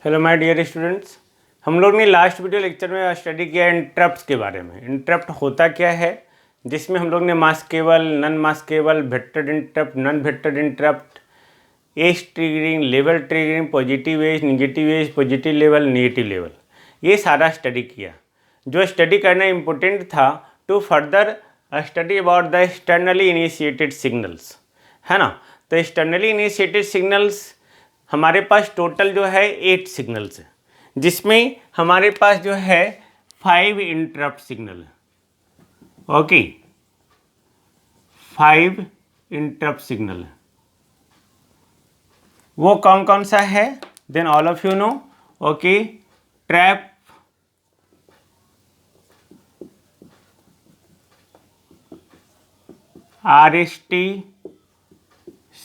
Hello my dear students, हम लोग ने लास्ट वीडियो लेक्चर में स्टडी किया इंटरप्ट्स के बारे में। इंटरप्ट होता क्या है, जिसमें हम लोग ने maskable, non maskable, vector interrupt, non vector interrupt, edge triggering, level triggering, positive edge, positive level, negative level, ये सारा स्टडी किया। जो स्टडी करना इम्पोर्टेंट था to further study about the externally initiated signals, है ना। तो externally initiated signals हमारे पास टोटल जो है 8 सिग्नल्स है, जिसमें हमारे पास जो है 5 इंटरप्ट सिग्नल है। ओके, 5 इंटरप्ट सिग्नल है। वो कौन कौन सा है, then all of you know. Okay, trap, RST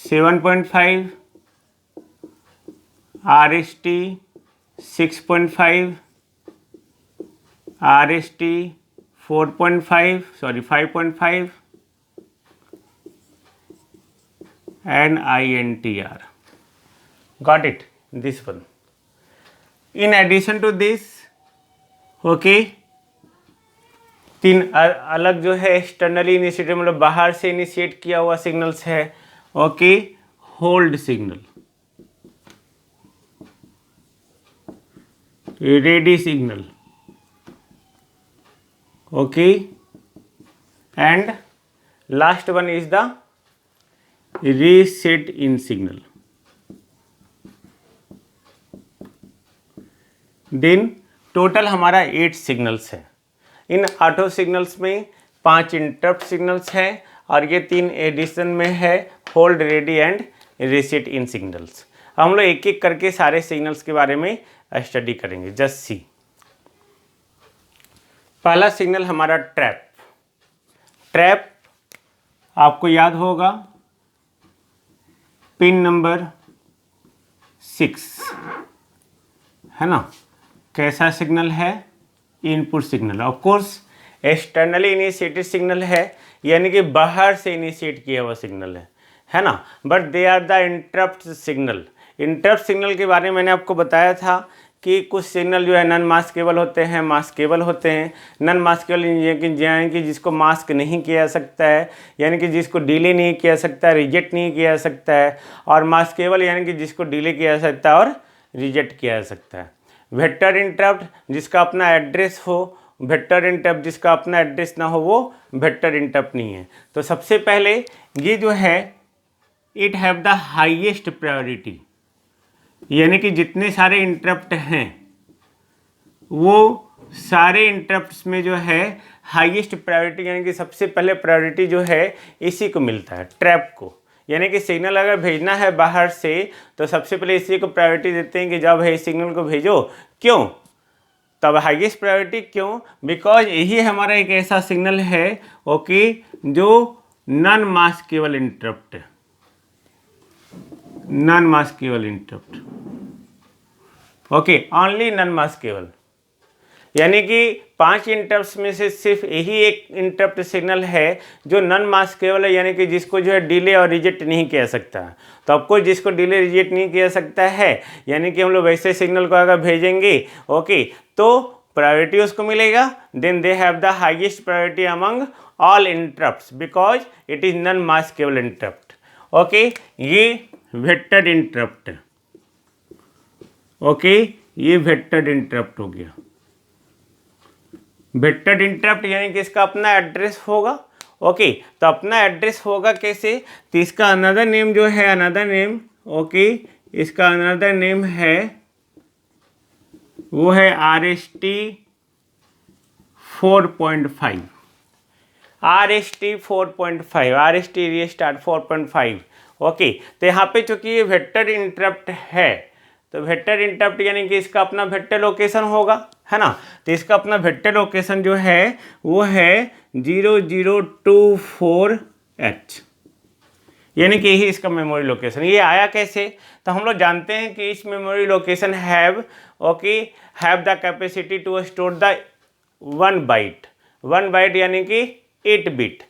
7.5, RST 6.5, RST 5.5 and INTR. Got it? This one. In addition to this, okay, 3 अलग जो है एक्सटर्नली इनिशिएटेड मतलब बाहर से इनिशिएट किया हुआ सिग्नल्स है। Okay, hold signal, ready signal, okay, and last one is the reset in signal. Then total हमारा 8 सिग्नल्स है। इन 8 सिग्नल्स में 5 इंटरप्ट सिग्नल्स हैं और ये 3 एडिशन में है, hold, ready and reset in signals. हम लोग एक एक करके सारे सिग्नल्स के बारे में स्टडी करेंगे। जस्ट सी, पहला सिग्नल हमारा ट्रैप। ट्रैप आपको याद होगा, पिन नंबर 6 है ना। कैसा सिग्नल है, input signal. Of course externally initiated signal है, यानी कि बाहर से इनिशिएट किया हुआ सिग्नल है ना। But they are the interrupt signal. Interrupt signal के बारे में मैंने आपको बताया था कि कुछ सिग्नल जो है नन मास्केबल होते हैं, मास्केबल होते हैं। नन मास्केबल यानी कि जिसको मास्क नहीं किया जा सकता है, यानी कि जिसको डिले नहीं किया जा सकता, रिजेक्ट नहीं किया जा सकता है। और मास्केबल यानी कि जिसको डिले किया जा सकता है और रिजेक्ट किया जा सकता है। वेक्टर इंटरप्ट जिसका अपना एड्रेस हो, वेक्टर इंटरप्ट जिसका अपना एड्रेस ना हो, वो वेक्टर इंटरप्ट नहीं है। तो सबसे पहले ये जो है it have the highest priority, यानी कि जितने सारे इंटरप्ट हैं वो सारे इंटरप्ट्स में जो है हाईएस्ट प्रायोरिटी, यानी कि सबसे पहले प्रायोरिटी जो है इसी को मिलता है, ट्रैप को। यानी कि सिग्नल अगर भेजना है बाहर से तो सबसे पहले इसी को प्रायोरिटी देते हैं कि जब है सिग्नल को भेजो। क्यों? तब हाईएस्ट प्रायोरिटी क्यों? बिकॉज यही हमारा एक ऐसा सिग्नल है, ओके, जो नॉन मास्केबल इंटरप्ट है। Non maskable interrupt, okay, only non maskable, यानी कि 5 इंटरप्ट्स में से सिर्फ यही एक इंटरप्ट सिग्नल है जो नॉन मास्केबल है, यानी कि जिसको जो है डिले और रिजेक्ट नहीं किया सकता। तो आपको जिसको डिले रिजेक्ट नहीं किया सकता है, यानी कि हम लोग वैसे सिग्नल को अगर भेजेंगे, ओके, तो प्रायोरिटी उसको मिलेगा। Then they have the highest priority among all interrupts because it is non maskable interrupt. Okay, ये वेक्टर इंटरप्ट है। ओके, ये वेक्टर इंटरप्ट हो गया। वेक्टर इंटरप्ट यानी कि इसका अपना एड्रेस होगा। ओके, तो अपना एड्रेस होगा कैसे? तो इसका अनदर नेम जो है, अनदर नेम, ओके, इसका अनदर नेम है, वो है RST 4.5, RST 4.5, RST restart 4.5। Okay, तो यहाँ पे चूंकि ये वेक्टर इंटरप्ट है, तो वेक्टर इंटरप्ट यानी कि इसका अपना वेक्टर लोकेशन होगा, है ना। तो इसका अपना वेक्टर लोकेशन जो है वो है 0024H, यानी कि यही इसका मेमोरी लोकेशन। ये आया कैसे? तो हम लोग जानते हैं कि इस memory location have the capacity to store the 1 byte यानी कि 8 बिट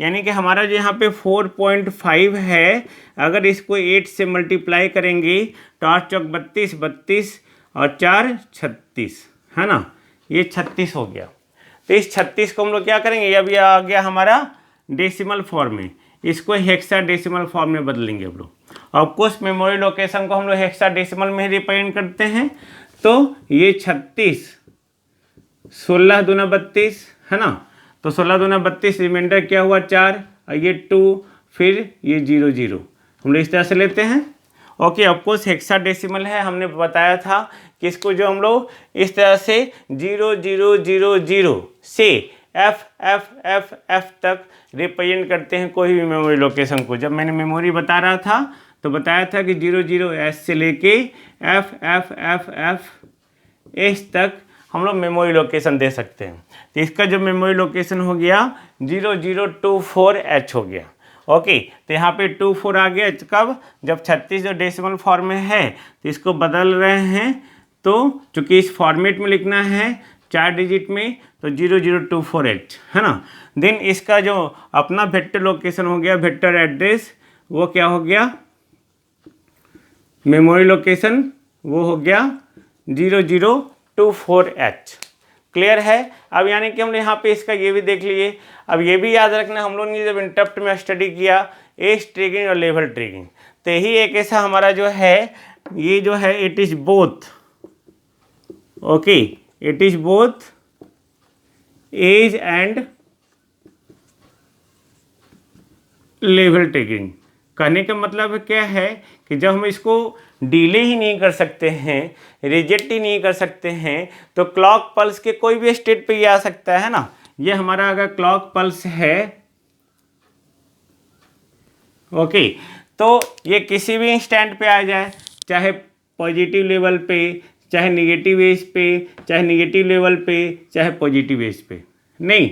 यानी कि हमारा जो यहाँ पे 4.5 है, अगर इसको 8 से मल्टीप्लाई करेंगे तो 8 चौक 32, 32 और 4 36, है ना, ये 36 हो गया। तो इस 36 को हम लोग क्या करेंगे, अब ये आ गया हमारा डेसिमल फॉर्म में, इसको हेक्साडेसिमल फॉर्म में बदलेंगे हम लोग। ऑफकोर्स मेमोरी लोकेशन को हम लोग हेक्साडेसिमल में ही रिप्रेजेंट करते हैं। तो ये 36, 16 दूना 32, है ना, तो 16 दूना 32, रिमाइंडर क्या हुआ 4, और ये 2, फिर ये 0 0, हम लोग इस तरह से लेते हैं। ओके, ऑफकोर्स हेक्साडेसिमल है, हमने बताया था कि इसको जो हम लोग इस तरह से 0 0 0 0 से एफ एफ एफ एफ तक रिप्रेजेंट करते हैं कोई भी मेमोरी लोकेशन को। जब मैंने मेमोरी बता रहा था तो बताया था कि 0 0 एस से लेके F F F F S तक हम लोग मेमोरी लोकेशन दे सकते हैं। तो इसका जो मेमोरी लोकेशन हो गया 0024H हो गया। ओके, तो यहाँ पे 24 आ गया कब, जब 36 जो डेसिमल फॉर्म में है तो इसको बदल रहे हैं, तो चूंकि इस फॉर्मेट में लिखना है 4 डिजिट में, तो 0024H, है ना। देन इसका जो अपना वेक्टर लोकेशन हो गया, वेक्टर एड्रेस, वो क्या हो गया, मेमोरी लोकेशन वो हो गया 0024H। क्लियर है। अब यानी कि हमने यहाँ पे इसका ये भी देख लिए। अब ये भी याद रखना, हम लोग ने जब इंटरप्ट में स्टडी किया एज ट्रिगिंग और लेवल ट्रिगिंग, तो यही एक ऐसा हमारा जो है, ये जो है it is both, okay, it is both edge and level triggering. कहने का मतलब क्या है कि जब हम इसको डिले ही नहीं कर सकते हैं, रिजेक्ट ही नहीं कर सकते हैं, तो क्लॉक पल्स के कोई भी स्टेट पे ये आ सकता है ना। ये हमारा अगर क्लॉक पल्स है, ओके, तो ये किसी भी इंस्टेंट पे आ जाए, चाहे पॉजिटिव लेवल पे, चाहे निगेटिव एज पे, चाहे निगेटिव लेवल पे, चाहे पॉजिटिव एज पे, नहीं,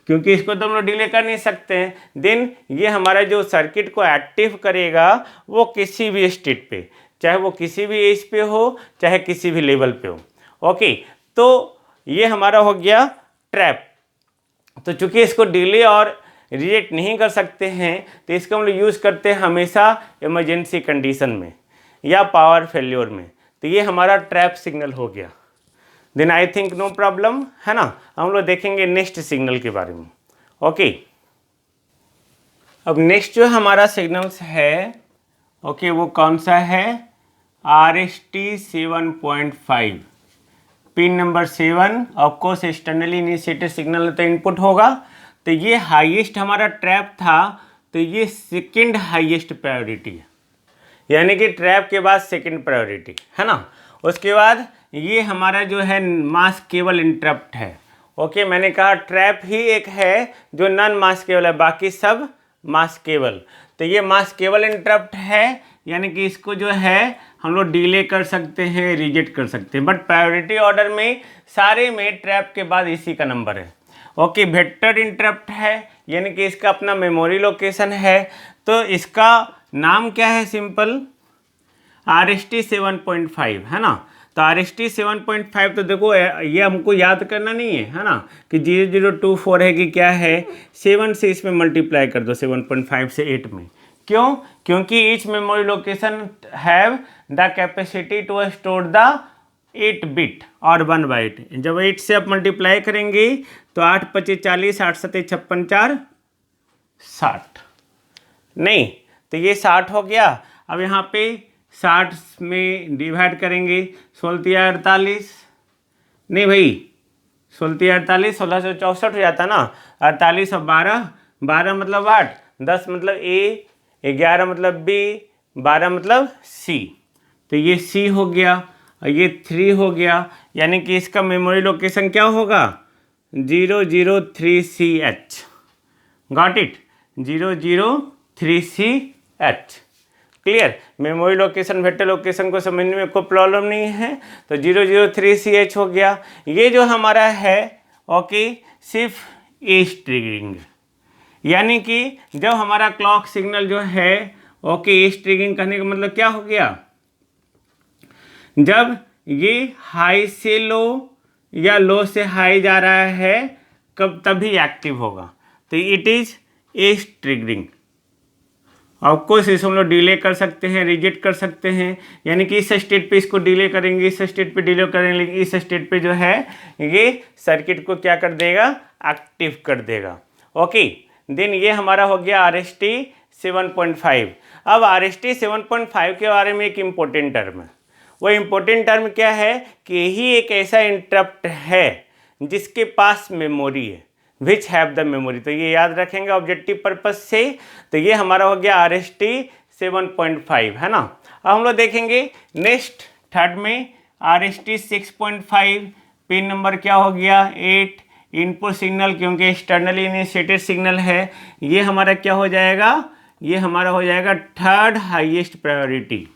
क्योंकि इसको तो हम लोग डिले कर नहीं सकते हैं। देन ये हमारा जो सर्किट को एक्टिव करेगा वो किसी भी स्टेट पे, चाहे वो किसी भी एज पे हो, चाहे किसी भी लेवल पे हो। ओके, तो ये हमारा हो गया ट्रैप। तो चूंकि इसको डिले और रिजेक्ट नहीं कर सकते हैं, तो इसको हम लोग यूज़ करते हैं हमेशा इमरजेंसी कंडीशन में या पावर फेल्योर में। तो ये हमारा ट्रैप सिग्नल हो गया। Then I think no problem, है ना। हम लोग देखेंगे नेक्स्ट सिग्नल के बारे में। ओके, अब नेक्स्ट जो हमारा सिग्नल्स है, ओके, वो कौन सा है, RST 7.5, pin number 7। Of course externally initiated signal तो इनपुट होगा। तो ये हाईएस्ट हमारा ट्रैप था, तो ये सेकेंड हाईएस्ट प्रायोरिटी है, यानी कि ट्रैप के बाद सेकेंड प्रायोरिटी, है ना। उसके बाद ये हमारा जो है मास्क केबल इंटरप्ट है। ओके, मैंने कहा ट्रैप ही एक है जो नॉन मास्क केबल है, बाकी सब मास्क केबल। तो ये मास्क केबल इंटरप्ट है, यानी कि इसको जो है हम लोग डिले कर सकते हैं, रिजेक्ट कर सकते हैं, बट प्रायोरिटी ऑर्डर में सारे में ट्रैप के बाद इसी का नंबर है। ओके, वेक्टर इंटरप्ट है, यानी कि इसका अपना मेमोरी लोकेशन है। तो इसका नाम क्या है, सिंपल RST 7.5, है ना। तो RST 7.5, तो देखो ये हमको याद करना नहीं है ना, कि 0024 है कि क्या है, 7 से इसमें मल्टीप्लाई कर दो, 7.5 से 8 में। क्यों? क्योंकि each memory location have the capacity to store the 8 bit और 1 बाइट। जब 8 से आप मल्टीप्लाई करेंगे तो 8 25 40, 8 7 56 4 60, नहीं, तो ये 60 हो गया। अब यहाँ पे 60 में डिवाइड करेंगे, 16 48, नहीं भाई, 16 48, 1664 हो जाता ना, 48 और 12, 12 मतलब 8, 10 मतलब A, 11 मतलब B, 12 मतलब C। तो ये C हो गया और ये 3 हो गया, यानी कि इसका मेमोरी लोकेशन क्या होगा, 003CH। Got it, 003CH। Clear. Memory location vector location को समझने में कोई प्रॉब्लम नहीं है। तो 003CH हो गया। ये जो हमारा है, ओके, सिर्फ एज ट्रिगरिंग, यानी कि जब हमारा क्लॉक सिग्नल जो है, ओके, एज ट्रिगरिंग कहने का मतलब क्या हो गया, जब ये हाई से लो या लो से हाई जा रहा है, कब तभी एक्टिव होगा। तो it is is triggering. Of course इसको हम लोग डिले कर सकते हैं, रिजेक्ट कर सकते हैं, यानी कि इस स्टेट पे इसको डिले करेंगे, इस स्टेट पे डिले करेंगे, लेकिन इस स्टेट पे जो है ये सर्किट को क्या कर देगा, एक्टिव कर देगा। ओके, देन ये हमारा हो गया RST 7.5। अब RST 7.5 के बारे में एक इम्पोर्टेंट टर्म है। वो इम्पोर्टेंट टर्म क्या है कि यही एक ऐसा इंटरप्ट है जिसके पास मेमोरी है, विच हैव द मेमोरी। तो ये याद रखेंगे ऑब्जेक्टिव पर्पज से। तो ये हमारा हो गया RST 7.5, है ना। अब हम लोग देखेंगे नेक्स्ट थर्ड में RST 6.5 पिन नंबर क्या हो गया 8, इनपुट सिग्नल, क्योंकि एक्सटर्नली इनिशिएटेड सिग्नल है। ये हमारा क्या हो जाएगा, ये हमारा हो जाएगा third highest priority.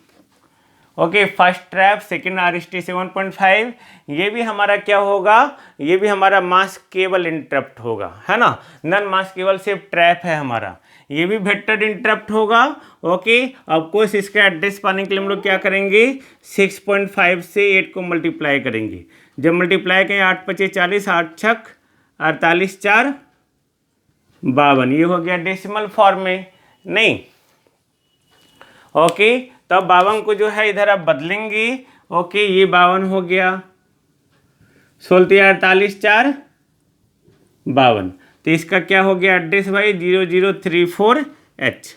Okay, first trap, second RST 7.5, ये भी हमारा क्या होगा, ये भी हमारा मास्क केबल इंटरप्ट होगा, है ना। नन मास्क केबल सिर्फ ट्रैप है हमारा, ये भी वेक्टर इंटरप्ट होगा। ओके, ऑफकोर्स इसका एड्रेस पाने के लिए हम लोग क्या करेंगे, 6.5 से 8 को मल्टीप्लाई करेंगे। जब मल्टीप्लाई करें 8 पचे 40, 8 छक 48, 4 52, ये हो गया डेसिमल फॉर्म में नहीं। ओके, तब 52 को जो है इधर आप बदलेंगे। ओके, ये 52 हो गया, 16 48 4 52। तो इसका क्या हो गया एड्रेस भाई 0034H।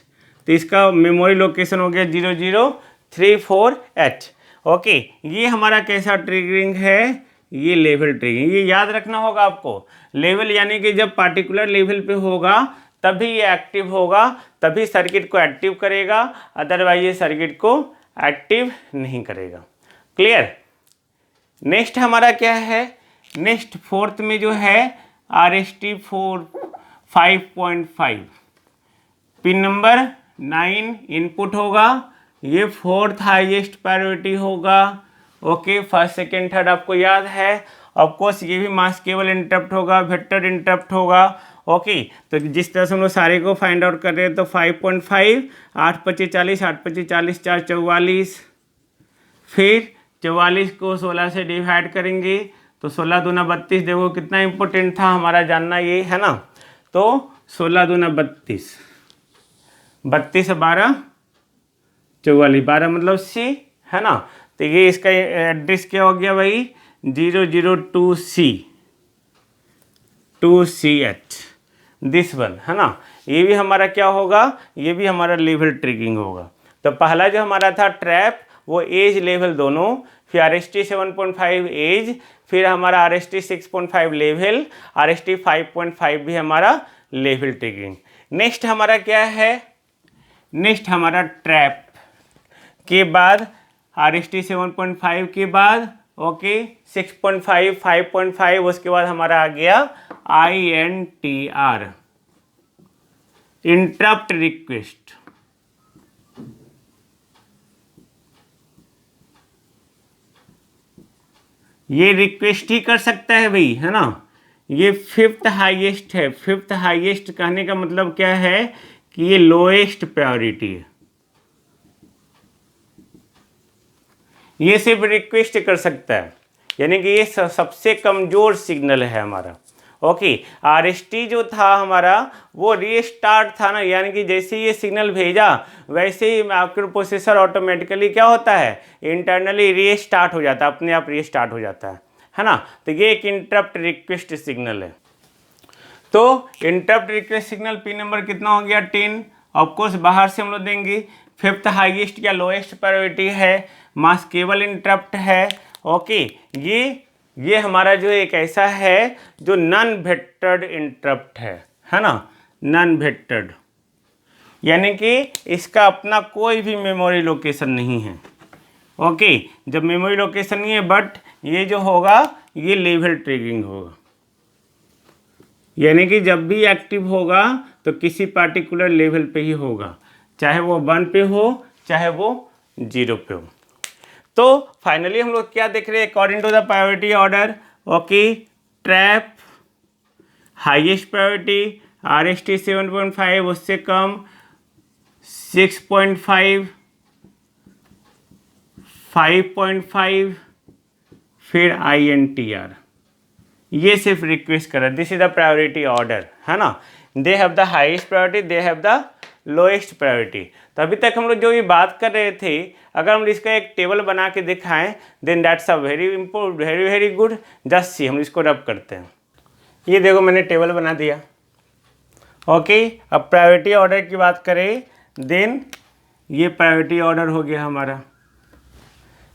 तो इसका मेमोरी लोकेशन हो गया 0034H। ओके, ये हमारा कैसा ट्रिगरिंग है, ये लेवल ट्रिगरिंग। ये याद रखना होगा आपको, लेवल यानी कि जब पार्टिकुलर लेवल पे होगा तभी ये एक्टिव होगा, तभी सर्किट को एक्टिव करेगा, अदरवाइज ये सर्किट को एक्टिव नहीं करेगा। क्लियर। नेक्स्ट हमारा क्या है, नेक्स्ट फोर्थ में जो है RST 5.5 पिन नंबर 9 इनपुट होगा, ये फोर्थ हाईएस्ट प्रायोरिटी होगा। ओके, फर्स्ट सेकेंड थर्ड आपको याद है। ऑफकोर्स ये भी मास्क केबल इंटरप्ट होगा, वेक्टर इंटरप्ट होगा। ओके, तो जिस तरह से हम लोग सारे को फाइंड आउट कर रहे हैं, तो 5.5, 8 पचे 40, 8 पचे 40, 4 44, फिर 44 को 16 से डिवाइड करेंगे तो 16 दूना 32। देखो कितना इंपॉर्टेंट था हमारा जानना, ये है ना। तो 16 दूना 32, 32 से 12 44, 12 मतलब C, है ना। तो ये इसका एड्रेस क्या हो गया भाई 002CH, दिस वन, है ना। ये भी हमारा क्या होगा, ये भी हमारा लेवल ट्रिगिंग होगा। तो पहला जो हमारा था ट्रैप वो एज लेवल दोनों, फिर RST 7.5 एज, फिर हमारा RST 6.5 लेवल, RST 5.5 भी हमारा लेवल ट्रिगिंग। नेक्स्ट हमारा क्या है, नेक्स्ट हमारा ट्रैप के बाद RST 7.5 के बाद ओके 6.5, 5.5, उसके बाद हमारा आ गया INTR, इंटरप्ट रिक्वेस्ट। ये रिक्वेस्ट ही कर सकता है भाई, है ना। ये फिफ्थ हाईएस्ट है। फिफ्थ हाईएस्ट कहने का मतलब क्या है कि ये लोएस्ट प्रायोरिटी है। ये सिर्फ रिक्वेस्ट कर सकता है, यानी कि ये सबसे कमज़ोर सिग्नल है हमारा। ओके, RST जो था हमारा वो रीस्टार्ट था ना, यानी कि जैसे ये सिग्नल भेजा वैसे ही माइक्रो प्रोसेसर ऑटोमेटिकली क्या होता है, इंटरनली रीस्टार्ट हो जाता है, अपने आप रीस्टार्ट हो जाता है ना। तो ये एक इंटरप्ट रिक्वेस्ट सिग्नल है। तो interrupt request signal pin number कितना हो गया 10। ऑफकोर्स बाहर से हम लोग देंगे। फिफ्थ हाईएस्ट या लोएस्ट प्रायोरिटी है, मास्क केबल इंटरप्ट है। ओके, ये हमारा जो एक ऐसा है जो नॉन वेक्टर्ड इंटरप्ट है ना, नॉन वेक्टर्ड, यानी कि इसका अपना कोई भी मेमोरी लोकेशन नहीं है। ओके, जब मेमोरी लोकेशन नहीं है, बट ये जो होगा ये लेवल ट्रिगरिंग होगा, यानी कि जब भी एक्टिव होगा तो किसी पार्टिकुलर लेवल पे ही होगा, चाहे वो 1 पे हो चाहे वो 0 पे हो। तो फाइनली हम लोग क्या देख रहे हैं according to the priority order. Okay, trap highest priority, RST 7.5 उससे कम, 6.5, 5.5, फिर INTR। ये सिर्फ रिक्वेस्ट कर रहा है, this is the priority order, है ना। दे have the highest priority, they have the lowest priority. तो अभी तक हम लोग जो ये बात कर रहे थे, अगर हम इसका एक टेबल बना के दिखाएं then that's a very good. Just see, हम इसको रब करते हैं। ये देखो मैंने टेबल बना दिया। ओके, अब प्रायोरिटी ऑर्डर की बात करें देन ये प्रायोरिटी ऑर्डर हो गया हमारा,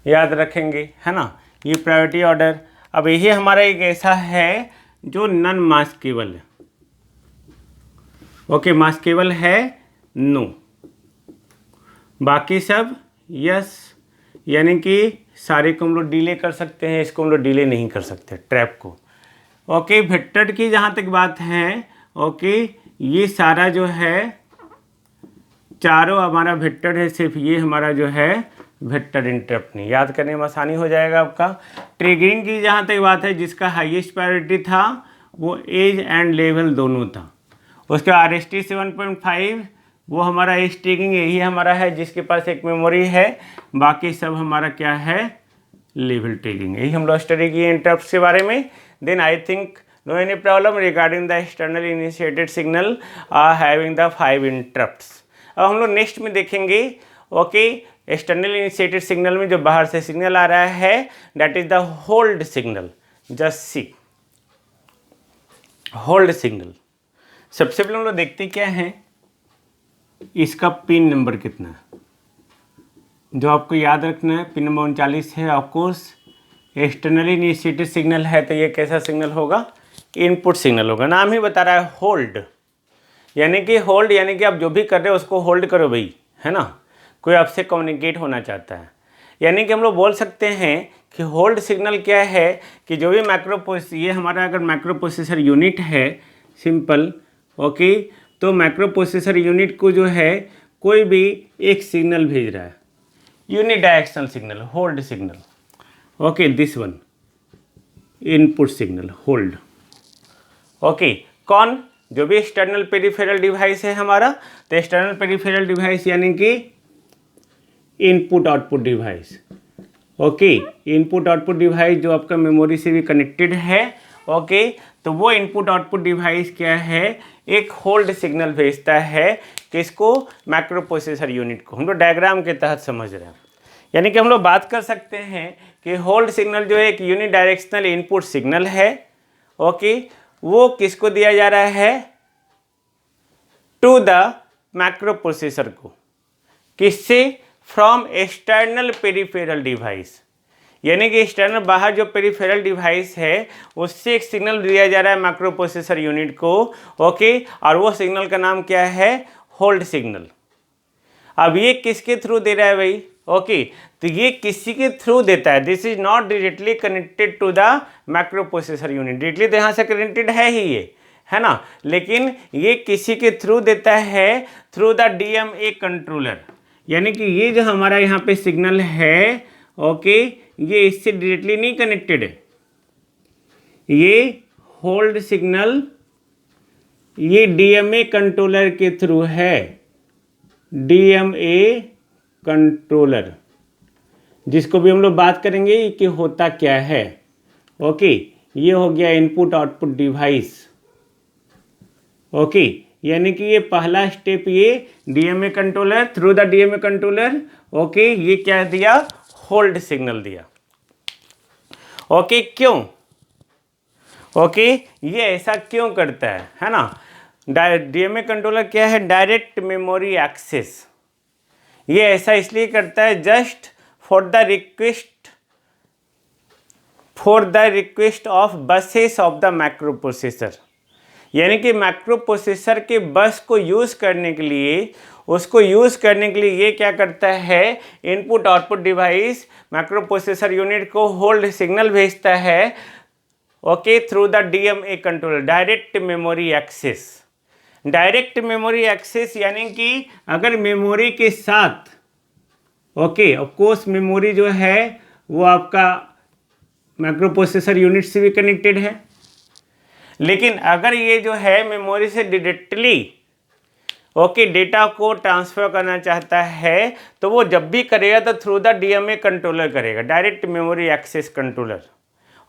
याद रखेंगे है ना, ये प्रायोरिटी ऑर्डर। अब यही हमारा एक ऐसा है जो नॉन मास्केबल है। ओके, मास्केबल है नो, बाकी सब यस, यानी कि सारे को हम लोग डिले कर सकते हैं, इसको हम लोग डिले नहीं कर सकते ट्रैप को। ओके, वेक्टर की जहाँ तक बात है, ओके, ये सारा जो है चारों हमारा वेक्टर है, सिर्फ ये हमारा जो है वेक्टर इंटरप्ट नहीं, याद करने में आसानी हो जाएगा आपका। ट्रिगरिंग की जहाँ तक बात है, जिसका हाईएस्ट प्रायोरिटी था वो एज एंड लेवल दोनों था। उसके RST 7.5 वो हमारा एज ट्रिगरिंग यही हमारा है, जिसके पास एक मेमोरी है, बाकी सब हमारा क्या है, लेवल ट्रिगरिंग। यही हम लोग स्टडी किए इंटरप्ट के बारे में। Then I think no any problem regarding the external initiated signal having the 5 interrupts. अब हम लोग नेक्स्ट में देखेंगे। ओके, एक्सटर्नल इनिशिएटेड सिग्नल में जो बाहर से सिग्नल आ रहा है that is the hold signal. Just see, hold signal. सबसे पहले हम लोग देखते क्या है, इसका पिन नंबर कितना है, जो आपको याद रखना है। पिन नंबर 39 है। ऑफकोर्स एक्सटर्नली इनिशिएटेड सिग्नल है, तो ये कैसा सिग्नल होगा, इनपुट सिग्नल होगा। नाम ही बता रहा है होल्ड, यानी कि होल्ड यानी कि आप जो भी कर रहे हो उसको होल्ड करो भाई, है ना। कोई आपसे कम्युनिकेट होना चाहता है, यानी कि हम लोग बोल सकते हैं कि होल्ड सिग्नल क्या है कि जो भी ये हमारा अगर माइक्रो प्रोसेसर यूनिट है सिंपल, ओके, तो माइक्रो प्रोसेसर यूनिट को जो है कोई भी एक सिग्नल भेज रहा है, unidirectional signal, hold signal. Okay, this one input signal hold. Okay, कौन, जो भी एक्सटर्नल पेरिफेरल डिवाइस है हमारा, तो एक्सटर्नल पेरिफेरल डिवाइस यानी कि input output device. Okay, input output device जो आपका मेमोरी से भी कनेक्टेड है। ओके, तो वो इनपुट आउटपुट डिवाइस क्या है, एक होल्ड सिग्नल भेजता है किसको, माइक्रो प्रोसेसर यूनिट को। हम लोग डायग्राम के तहत समझ रहे हैं, यानी कि हम लोग बात कर सकते हैं कि होल्ड सिग्नल जो एक यूनिडायरेक्शनल इनपुट सिग्नल है। ओके, वो किसको दिया जा रहा है, टू द माइक्रो प्रोसेसर को, किससे, फ्रॉम एक्सटर्नल पेरिफेरल डिवाइस, यानी कि एक्सटर्नल बाहर जो पेरिफेरल डिवाइस है उससे एक सिग्नल दिया जा रहा है माइक्रो प्रोसेसर यूनिट को। ओके, और वो सिग्नल का नाम क्या है, होल्ड सिग्नल। अब ये किसके थ्रू दे रहा है भाई, ओके, तो ये किसी के थ्रू देता है। This is not directly connected to the micro processor unit, directly तो यहाँ से कनेक्टेड है ही ये, है ना, लेकिन ये किसी के थ्रू देता है, थ्रू द DMA कंट्रोलर, यानी कि ये जो हमारा यहाँ पे सिग्नल है, ओके, ये इससे डायरेक्टली नहीं कनेक्टेड है। ये होल्ड सिग्नल ये DMA कंट्रोलर के थ्रू है, DMA कंट्रोलर, जिसको भी हम लोग बात करेंगे कि होता क्या है। ओके, ये हो गया इनपुट आउटपुट डिवाइस। ओके, यानी कि ये पहला स्टेप, ये DMA controller, through the DMA controller. Okay, ये क्या दिया, होल्ड सिग्नल दिया। ओके, क्यों, ओके, ये ऐसा क्यों करता है ना। DMA कंट्रोलर क्या है, डायरेक्ट मेमोरी एक्सेस। ये ऐसा इसलिए करता है just for the request of buses of the micro processor, यानी कि माइक्रो प्रोसेसर के बस को यूज़ करने के लिए, उसको यूज़ करने के लिए ये क्या करता है, input output device micro processor unit को होल्ड सिग्नल भेजता है। Okay, through the DMA controller, direct memory access. Direct memory access यानी कि अगर मेमोरी के साथ, ओके, ऑफ कोर्स मेमोरी जो है वो आपका माइक्रो प्रोसेसर यूनिट से भी कनेक्टेड है, लेकिन अगर ये जो है मेमोरी से डायरेक्टली ओके डेटा को ट्रांसफ़र करना चाहता है, तो वो जब भी करेगा तो थ्रू द DMA कंट्रोलर करेगा, direct memory access controller.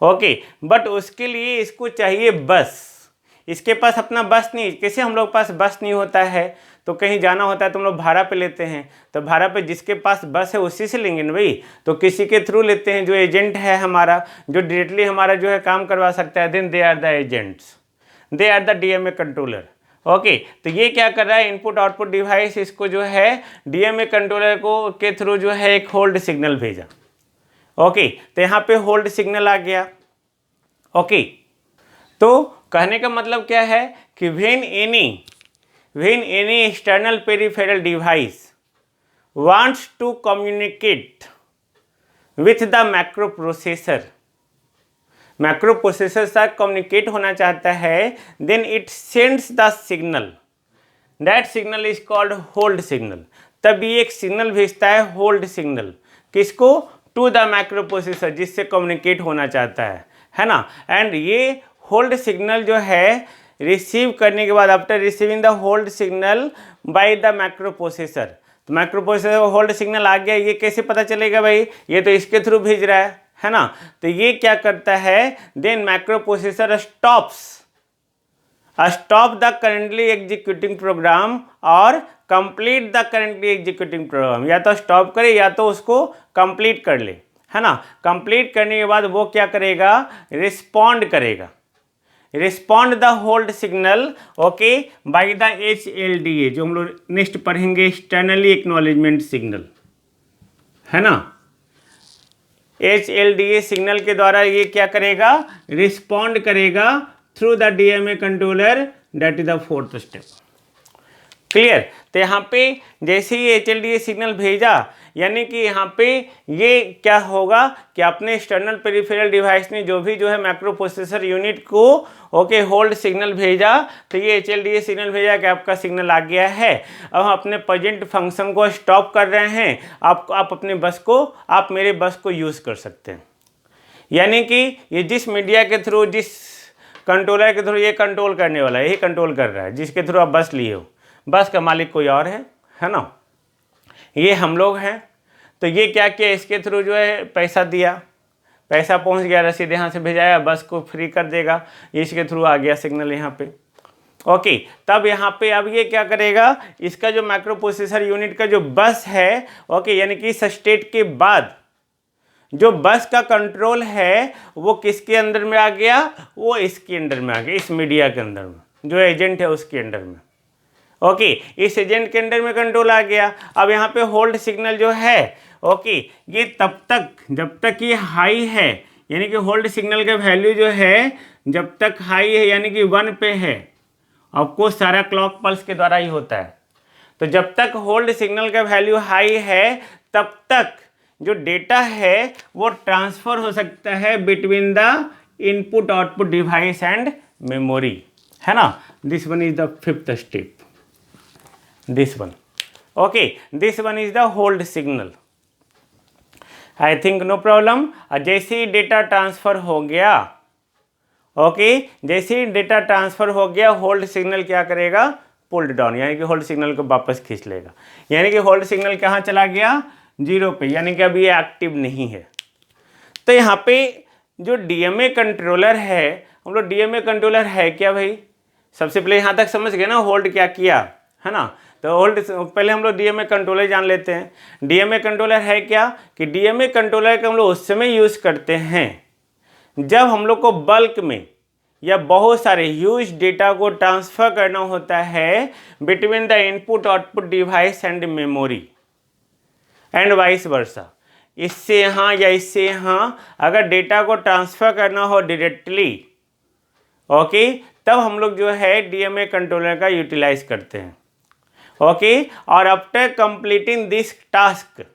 Okay, but उसके लिए इसको चाहिए बस, इसके पास अपना बस नहीं, कैसे हम लोग पास बस नहीं होता है तो कहीं जाना होता है तो हम लोग भाड़ा पे लेते हैं, तो भाड़ा पे जिसके पास बस है उसी से लेंगे ना भाई, तो किसी के थ्रू लेते हैं जो एजेंट है हमारा, जो डायरेक्टली हमारा जो है काम करवा सकता है, then they are the agents, they are the DMA controller. Okay, तो ये क्या कर रहा है, इनपुट आउटपुट डिवाइस इसको जो है डीएमए कंट्रोलर को के थ्रू जो है एक होल्ड सिग्नल भेजा। ओके, तो यहाँ पे होल्ड सिग्नल आ गया। ओके, तो कहने का मतलब क्या है कि when any external peripheral device wants to communicate with the macro processor, macro processor साथ कम्युनिकेट होना चाहता है, then it sends the signal, that signal is called hold signal. तब ये एक सिग्नल भेजता है होल्ड सिग्नल, किसको, टू द मैक्रो प्रोसेसर जिससे कम्युनिकेट होना चाहता है ना। एंड ये होल्ड सिग्नल जो है रिसीव करने के बाद, after receiving the hold signal by the macro processor, तो मैक्रो प्रोसेसर होल्ड सिग्नल आ गया, ये कैसे पता चलेगा भाई, ये तो इसके थ्रू भेज रहा है ना। तो ये क्या करता है, then macro processor stop the currently executing program और complete the currently executing program, या तो स्टॉप करे या तो उसको कंप्लीट कर ले, है ना। कंप्लीट करने के बाद वो क्या करेगा, रिस्पॉन्ड करेगा, respond the hold signal, okay, by the HLDA, जो हम लोग नेक्स्ट पढ़ेंगे, एक्सटर्नली एक्नॉलेजमेंट सिग्नल, है ना। HLDA सिग्नल के द्वारा ये क्या करेगा, रिस्पॉन्ड करेगा through the DMA controller, that is the fourth step. Clear. तो यहाँ पे जैसे ही HLDA सिग्नल भेजा, यानी कि यहाँ पे ये क्या होगा कि अपने एक्सटर्नल पेरिफेरल डिवाइस ने जो भी जो है मैक्रो प्रोसेसर यूनिट को ओके होल्ड सिग्नल भेजा, तो ये HLDA सिग्नल भेजा कि आपका सिग्नल आ गया है, अब हम अपने प्रेजेंट फंक्शन को स्टॉप कर रहे हैं, आप अपने बस को, आप मेरे बस को यूज़ कर सकते हैं। यानी कि ये जिस मीडिया के थ्रू, जिस कंट्रोलर के थ्रू ये कंट्रोल करने वाला है, यही कंट्रोल कर रहा है, जिसके थ्रू आप बस लिए हो, बस का मालिक कोई और है ना, ये हम लोग हैं। तो ये क्या किया, इसके थ्रू जो है पैसा दिया, पैसा पहुंच गया, रसीद यहाँ से भेजाया, बस को फ्री कर देगा, इसके थ्रू आ गया सिग्नल यहाँ पे। ओके, तब यहाँ पे अब ये क्या करेगा, इसका जो माइक्रो प्रोसेसर यूनिट का जो बस है, ओके, यानी कि इस स्टेट के बाद जो बस का कंट्रोल है वो किसके अंदर में आ गया, वो इसके अंदर में आ गया, इस मीडिया के अंदर में, जो एजेंट है उसके अंदर में। ओके, इस एजेंट के अंदर में कंट्रोल आ गया। अब यहाँ पे होल्ड सिग्नल जो है, ओके, ये तब तक जब तक ये हाई है, यानी कि होल्ड सिग्नल का वैल्यू जो है जब तक हाई है, यानी कि 1 पे है, आपको सारा क्लॉक पल्स के द्वारा ही होता है, तो जब तक होल्ड सिग्नल का वैल्यू हाई है तब तक जो डेटा है वो ट्रांसफ़र हो सकता है between the input output device and memory, है ना। This one is the 5th step, this one, okay, this one is the hold signal, I think no problem। जैसे ही डेटा ट्रांसफ़र हो गया, ओके, जैसे ही डेटा ट्रांसफ़र हो गया, hold signal क्या करेगा, पुल्ड डाउन, यानी कि होल्ड सिग्नल को वापस खींच लेगा, यानी कि होल्ड सिग्नल कहाँ चला गया, 0 पे, यानी कि अभी ये एक्टिव नहीं है। तो यहाँ पे जो डीएमए कंट्रोलर है, हम लोग डीएमए कंट्रोलर है क्या भाई, सबसे पहले यहाँ तक समझ गए ना होल्ड क्या किया, है ना। तो होल्ड, पहले हम लोग डीएमए कंट्रोलर जान लेते हैं। डीएमए कंट्रोलर है क्या, कि डीएमए कंट्रोलर का हम लोग उस समय यूज़ करते हैं जब हम लोग को बल्क में या बहुत सारे ह्यूज डेटा को ट्रांसफ़र करना होता है between the input output device and memory and vice versa, इससे यहाँ या इससे यहाँ अगर डेटा को ट्रांसफ़र करना हो डायरेक्टली, ओके, तब हम लोग जो है डीएमए कंट्रोलर का यूटिलाइज करते हैं। ओके, और आफ्टर कंप्लीटिंग दिस टास्क,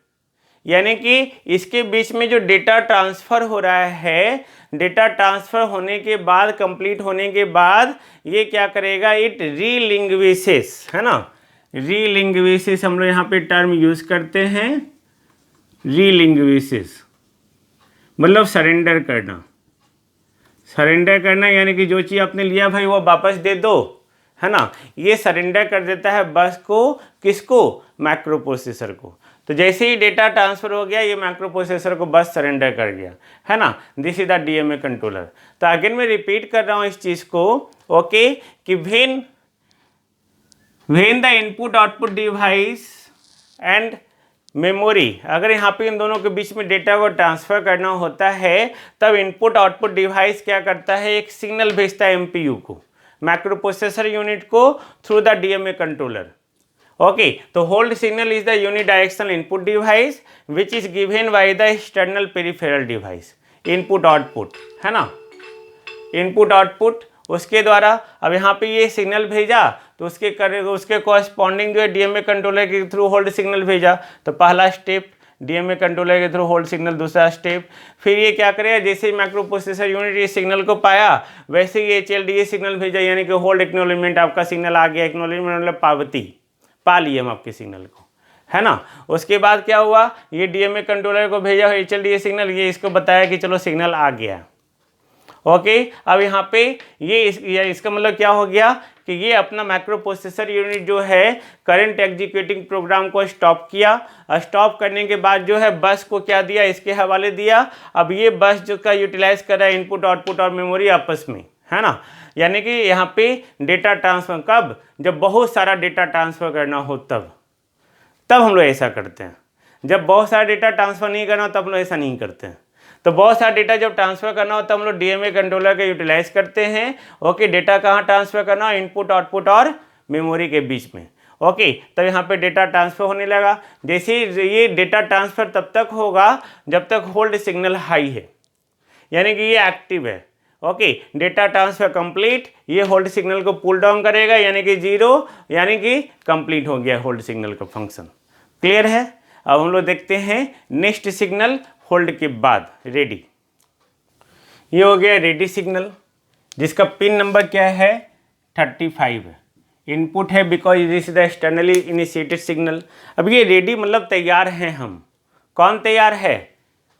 यानी कि इसके बीच में जो डेटा ट्रांसफ़र हो रहा है, डेटा ट्रांसफ़र होने के बाद, कंप्लीट होने के बाद ये क्या करेगा, इट रीलिंग्विशेस, है ना। रीलिंग्विशेस हम लोग यहाँ पे टर्म यूज़ करते हैं, रीलिंग्विशेस मतलब सरेंडर करना, सरेंडर करना, यानी कि जो चीज़ आपने लिया भाई वो वापस दे दो, है ना। ये सरेंडर कर देता है बस को, किसको, मैक्रो प्रोसेसर को। तो जैसे ही डेटा ट्रांसफ़र हो गया, ये मैक्रो प्रोसेसर को बस सरेंडर कर गया, है ना। This is the DMA controller. तो अगेन मैं रिपीट कर रहा हूँ इस चीज़ को, ओके कि when the input output device and memory, अगर यहाँ पे इन दोनों के बीच में डेटा को ट्रांसफर करना होता है तब इनपुट आउटपुट डिवाइस क्या करता है, एक सिग्नल भेजता है एमपीयू को, माइक्रो प्रोसेसर यूनिट को, through the DMA controller. Okay, तो hold signal is the unidirectional input device which is given by the external peripheral device. Input output है ना, इनपुट आउटपुट उसके द्वारा अब यहाँ पे ये सिग्नल भेजा तो उसके कॉरस्पॉन्डिंग जो है डीएमए कंट्रोलर के थ्रू होल्ड सिग्नल भेजा। तो पहला स्टेप डीएमए कंट्रोलर के थ्रू होल्ड सिग्नल, दूसरा स्टेप फिर ये क्या करेगा, जैसे ही माइक्रो प्रोसेसर यूनिट ये सिग्नल को पाया वैसे ही एचएलडीए सिग्नल भेजा, यानी कि होल्ड एक्नॉलेजमेंट, आपका सिग्नल आ गया। एक्नॉलेजमेंट मतलब पावती, पा लिए हम आपके सिग्नल को, है ना। उसके बाद क्या हुआ, ये डीएमए कंट्रोलर को भेजा एचएलडीए सिग्नल, ये इसको बताया कि चलो सिग्नल आ गया। ओके, अब यहाँ पे ये इसका मतलब क्या हो गया कि ये अपना माइक्रो प्रोसेसर यूनिट जो है करंट एग्जीक्यूटिंग प्रोग्राम को स्टॉप किया। स्टॉप करने के बाद जो है बस को क्या दिया, इसके हवाले दिया। अब ये बस जो का यूटिलाइज कर रहा है इनपुट आउटपुट और मेमोरी आपस में, है ना। यानी कि यहाँ पे डेटा ट्रांसफर कब, जब बहुत सारा डेटा ट्रांसफर करना हो तब हम लोग ऐसा करते हैं। जब बहुत सारा डेटा ट्रांसफर नहीं करना तब हम लोग ऐसा नहीं करते हैं। तो बहुत सारा डेटा जब ट्रांसफर करना हो तब हम लोग डीएमए कंट्रोलर का यूटिलाइज करते हैं। ओके, डेटा कहाँ ट्रांसफर करना हो, इनपुट आउटपुट और मेमोरी के बीच में। ओके, तब यहाँ पे डेटा ट्रांसफर होने लगा। जैसे ये डेटा ट्रांसफर तब तक होगा जब तक होल्ड सिग्नल हाई है, यानी कि ये एक्टिव है। ओके, डेटा ट्रांसफर कंप्लीट, ये होल्ड सिग्नल को पुल डाउन करेगा, यानी कि 0, यानी कि कंप्लीट हो गया होल्ड सिग्नल का फंक्शन। क्लियर है। अब हम लोग देखते हैं नेक्स्ट सिग्नल होल्ड के बाद, रेडी। ये हो गया रेडी सिग्नल, जिसका पिन नंबर क्या है, 35 है। इनपुट है because this is the externally initiated signal. अब ये रेडी मतलब तैयार हैं हम। कौन तैयार है,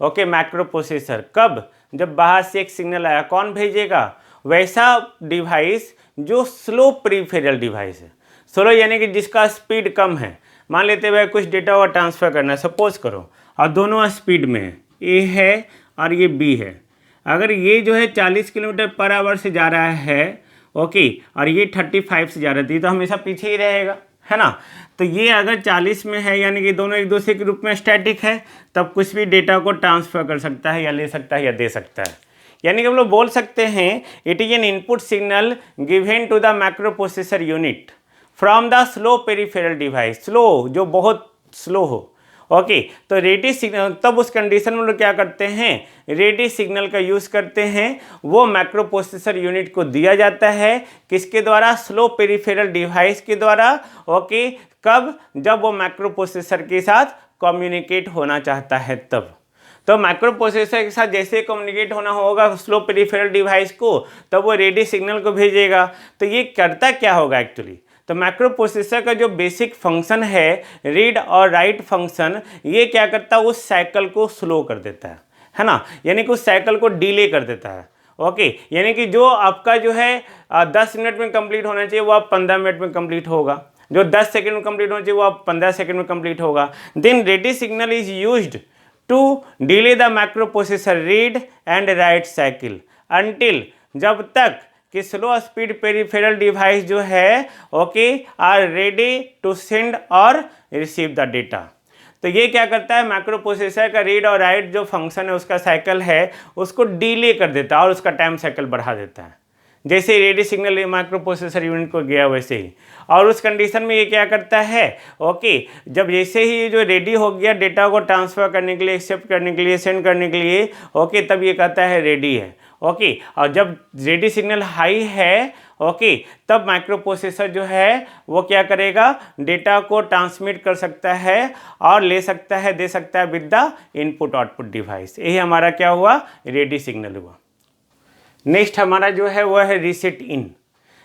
ओके, माइक्रो प्रोसेसर। कब, जब बाहर से एक सिग्नल आया, कौन भेजेगा, वैसा डिवाइस जो स्लो पेरिफेरल डिवाइस है। स्लो यानी कि जिसका स्पीड कम है। मान लेते हुए कुछ डेटा और ट्रांसफ़र करना है, सपोज करो, और दोनों स्पीड में है, ए है और ये बी है। अगर ये जो है 40 किलोमीटर पर आवर से जा रहा है, ओके, और ये 35 से जा रहा है, तो हमेशा पीछे ही रहेगा, है ना। तो ये अगर 40 में है, यानी कि दोनों एक दूसरे के रूप में स्टैटिक है, तब कुछ भी डेटा को ट्रांसफ़र कर सकता है, या ले सकता है, या दे सकता है। यानी कि हम लोग बोल सकते हैं it is an input signal given to the micro processor unit from the slow peripheral device. Slow जो बहुत स्लो हो। ओके, तो रेडी सिग्नल, तब उस कंडीशन में लोग क्या करते हैं, रेडी सिग्नल का यूज़ करते हैं। वो माइक्रो प्रोसेसर यूनिट को दिया जाता है, किसके द्वारा, स्लो पेरिफेरल डिवाइस के द्वारा। ओके, कब, जब वो माइक्रो प्रोसेसर के साथ कम्युनिकेट होना चाहता है तब। तो माइक्रो प्रोसेसर के साथ जैसे कम्युनिकेट होना होगा स्लो पेरिफेरल डिवाइस को, तब वो रेडी सिग्नल को भेजेगा। तो ये करता क्या होगा एक्चुअली, तो माइक्रो प्रोसेसर का जो बेसिक फंक्शन है, रीड और राइट फंक्शन, ये क्या करता है, उस साइकिल को स्लो कर देता है ना, यानी कि उस साइकिल को डिले कर देता है। ओके, यानी कि जो आपका जो है 10 मिनट में कंप्लीट होना चाहिए वो आप 15 मिनट में कंप्लीट होगा, जो 10 सेकंड में कंप्लीट होना चाहिए वो आप 15 सेकंड में कंप्लीट होगा। Then ready signal is used to delay the micro processor read and write cycle until, जब तक कि स्लो स्पीड पेरिफेरल डिवाइस जो है, okay, are ready to send और रिसीव द डेटा। तो ये क्या करता है, माइक्रो प्रोसेसर का रीड और राइट जो फंक्शन है, उसका साइकिल है, उसको डिले कर देता है और उसका टाइम साइकिल बढ़ा देता है। जैसे ready signal micro processor unit को गया वैसे ही। और उस कंडीशन में ये क्या करता है, ओके, जब जैसे ही जो रेडी हो गया डेटा को ट्रांसफ़र करने के लिए, एक्सेप्ट करने के लिए, सेंड करने के लिए, ओके, तब ये कहता है रेडी है। ओके, और जब रेडी सिग्नल हाई है, ओके, तब माइक्रो प्रोसेसर जो है वो क्या करेगा, डेटा को ट्रांसमिट कर सकता है और ले सकता है, दे सकता है with the input output device. यही हमारा क्या हुआ, रेडी सिग्नल हुआ। नेक्स्ट हमारा जो है वो है रीसेट इन।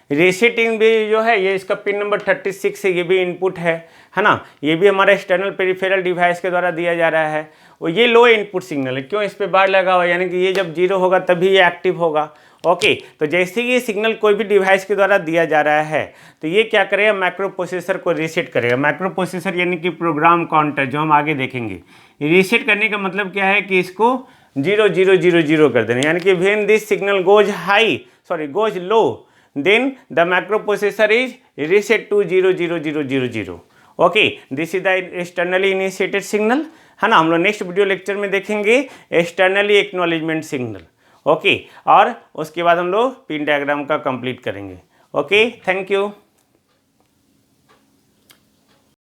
रीसेट इन भी जो है, ये इसका पिन नंबर 36 है, ये भी इनपुट है ना। ये भी हमारा एक्सटर्नल पेरिफेरल डिवाइस के द्वारा दिया जा रहा है। वो ये लो इनपुट सिग्नल है, क्यों, इस पे बार लगा हुआ, यानी कि ये जब 0 होगा तभी ये एक्टिव होगा। ओके, तो जैसे ही ये सिग्नल कोई भी डिवाइस के द्वारा दिया जा रहा है, तो ये क्या करेगा, माइक्रो प्रोसेसर को रीसेट करेगा। माइक्रो प्रोसेसर यानी कि प्रोग्राम काउंटर, जो हम आगे देखेंगे। रीसेट करने का मतलब क्या है कि इसको 0 0 0 0 कर देना, यानी कि when this signal goes high, sorry goes low, then the microprocessor is reset to 00000. Okay, this is the externally initiated signal, है ना। हम लोग नेक्स्ट वीडियो लेक्चर में देखेंगे एक्सटर्नली एक्नॉलेजमेंट सिग्नल। ओके, और उसके बाद हम लोग पिन डायग्राम का कंप्लीट करेंगे। Okay, thank you.